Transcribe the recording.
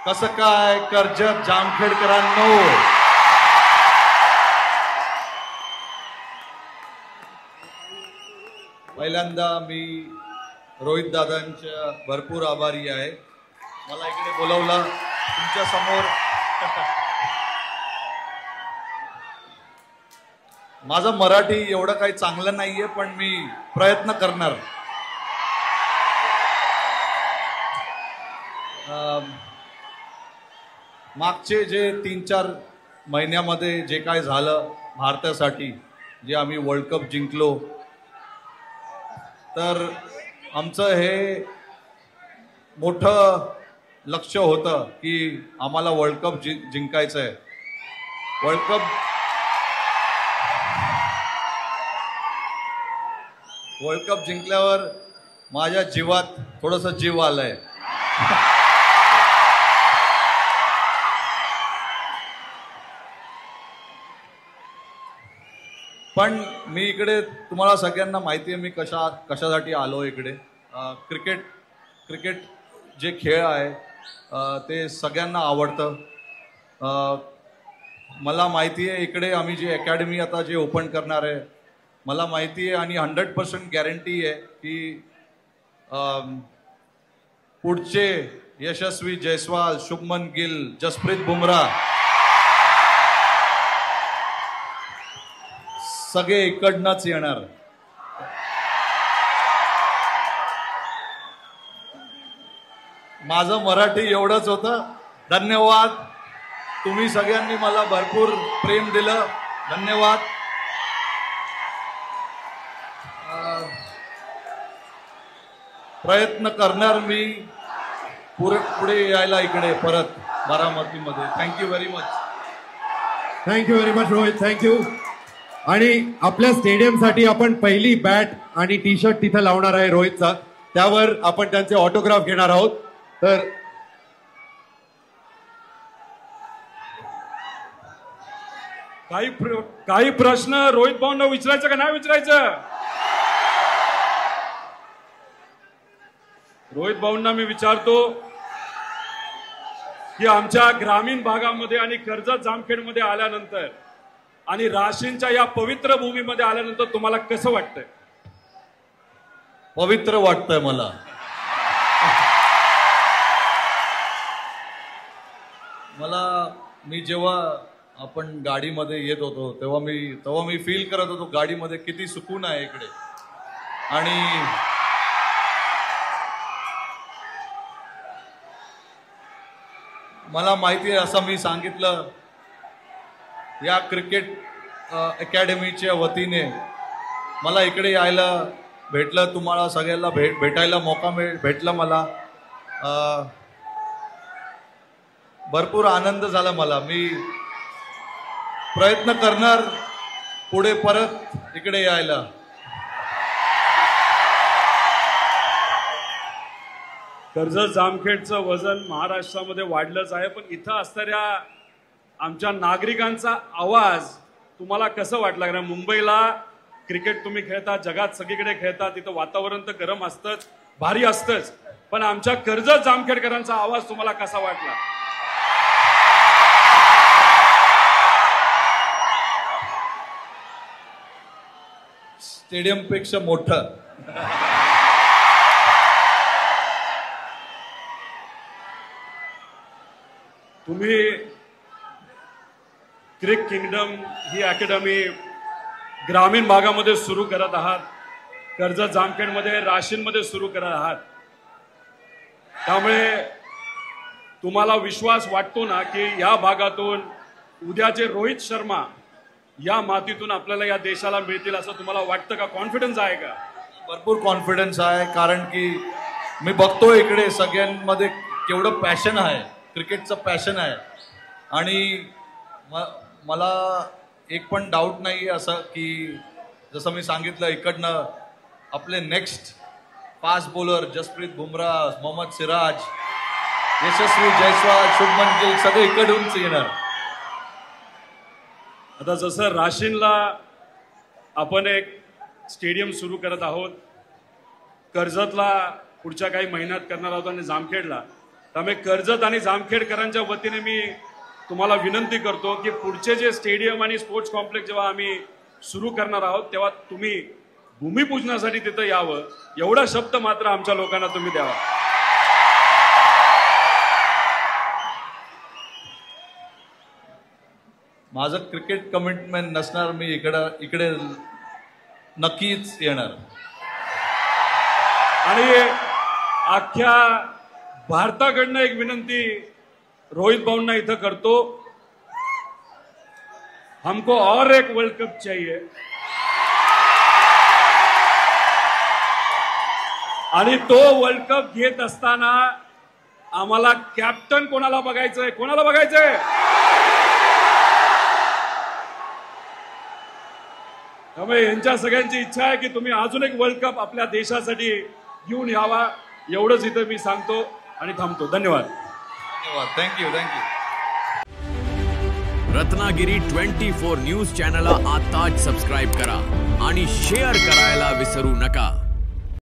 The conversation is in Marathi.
कसं काय कर्जत जामखेडकरांनो, पहिल्यांदा मी रोहित दादांच्या भरपूर आभारी आहे. मला इकडे बोलवलं तुमच्या समोर. माझं मराठी एवढं काही चांगलं नाहीये, पण मी प्रयत्न करणार. मागचे जे 3-4 महिन्यामध्ये जे काय झालं भारतासाठी, जे आम्ही वर्ल्ड कप जिंकलो, तर आमचं हे मोठं लक्ष्य होतं की आम्हाला वर्ल्ड कप जिंकायचं आहे. वर्ल्ड कप जिंकल्यावर माझ्या जीवात थोडंसं जीव आलंय. पण मी इकडे, तुम्हाला सगळ्यांना माहिती आहे मी कशासाठी आलो इकडे. क्रिकेट जे खेळ आहे ते सगळ्यांना आवडतं. मला माहिती आहे इकडे आम्ही जे अकॅडमी आता जे ओपन करणार आहे, मला माहिती आहे आणि 100% गॅरंटी आहे की पुढचे यशस्वी जयस्वाल, शुभमन गिल, जसप्रीत बुमराह सगळे इकडनंच येणार. माझं मराठी एवढंच होतं. धन्यवाद. तुम्ही सगळ्यांनी मला भरपूर प्रेम दिलं. धन्यवाद. प्रयत्न करणार मी पुढे यायला इकडे परत बारामतीमध्ये. Thank you very much. Thank you very much Rohit, thank you. आणि आपल्या स्टेडियमसाठी आपण पहिली बॅट आणि टी शर्ट तिथं लावणार आहे रोहितचा. त्यावर आपण त्यांचे ऑटोग्राफ घेणार आहोत. तर काही प्रश्न रोहित भाऊंना विचारायचं का नाही विचारायचं? रोहित भाऊंना मी विचारतो की आमच्या ग्रामीण भागामध्ये आणि कर्जत जामखेडमध्ये आल्यानंतर आणि राशींच्या या पवित्र भूमीमध्ये आल्यानंतर तुम्हाला कसं वाटतंय? पवित्र वाटतंय मला. मी जेव्हा आपण गाडीमध्ये येत होतो तेव्हा मी फील करत होतो गाडीमध्ये किती सुकून आहे इकडे. आणि मला माहिती आहे, असं मी सांगितलं, या क्रिकेट अकॅडमीच्या वतीने मला इकडे यायला भेटलं. तुम्हाला सगळ्यांना भेटायला मौका भेटला. मला भरपूर आनंद झाला. मी प्रयत्न करणार पुढे परत इकडे यायला. कर्जत जामखेडचं वजन महाराष्ट्रामध्ये वाढलंच आहे, पण इथं असणाऱ्या आमच्या नागरिकांचा आवाज तुम्हाला कसं वाटला? कारण मुंबईला क्रिकेट तुम्ही खेळता, जगात सगळीकडे खेळता, तिथं वातावरण तर गरम असतंच, भारी असतंच, पण आमच्या कर्जत जामखेडकरांचा आवाज तुम्हाला कसा वाटला? स्टेडियम पेक्षा मोठं. तुम्ही क्रिक किंगडम ही अकॅडमी ग्रामीण भागामध्ये सुरू करत आहात, कर्जत जामखेडमध्ये, राशींमध्ये सुरू करत आहात. त्यामुळे तुम्हाला विश्वास वाटतो ना की या भागातून उद्याचे रोहित शर्मा या मातीतून आपल्याला या देशाला मिळतील असं तुम्हाला वाटतं का? कॉन्फिडन्स आहे का? भरपूर कॉन्फिडन्स आहे. कारण की मी बघतो इकडे सगळ्यांमध्ये केवढं पॅशन आहे, क्रिकेटचं पॅशन आहे. आणि मला एक पण डाऊट नाही असं की जसं मी सांगितलं, इकडनं आपले next fast bowler Jasprit Bumrah, Mohammed Siraj, Yashasvi Jaiswal, Shubman Gill सगळे इकडूनच येणार. आता जसं राशीनला आपण एक स्टेडियम सुरू करत आहोत, कर्जतला पुढच्या काही महिन्यात करणार आहोत आणि जामखेडला, त्यामुळे कर्जत आणि जामखेडकरांच्या वतीने मी तुम्हाला विनंती करतो की पुढचे जे स्टेडियम आणि स्पोर्ट्स कॉम्प्लेक्स जेव्हा आम्ही सुरू करणार आहोत तेव्हा तुम्ही भूमिपूजनासाठी तिथं यावं, एवढा शब्द मात्र आमच्या लोकांना तुम्ही द्यावा. माझं क्रिकेट कमिटमेंट नसणार, मी इकडे नक्कीच येणार. आणि अख्ख्या भारताकडनं एक विनंती रोहित भाऊंना इथं करतो, हमको और एक वर्ल्ड कप चाहिए. आणि तो वर्ल्ड कप घेत असताना आम्हाला कॅप्टन कोणाला बघायचंय, कोणाला बघायचंय? त्यामुळे यांच्या सगळ्यांची इच्छा आहे की तुम्ही अजून एक वर्ल्ड कप आपल्या देशासाठी घेऊन यावा. एवढंच इथं मी सांगतो आणि थांबतो. धन्यवाद. थँक्यू. रत्नागिरी 24 न्यूज चॅनलला आताच सबस्क्राईब करा आणि शेअर करायला विसरू नका.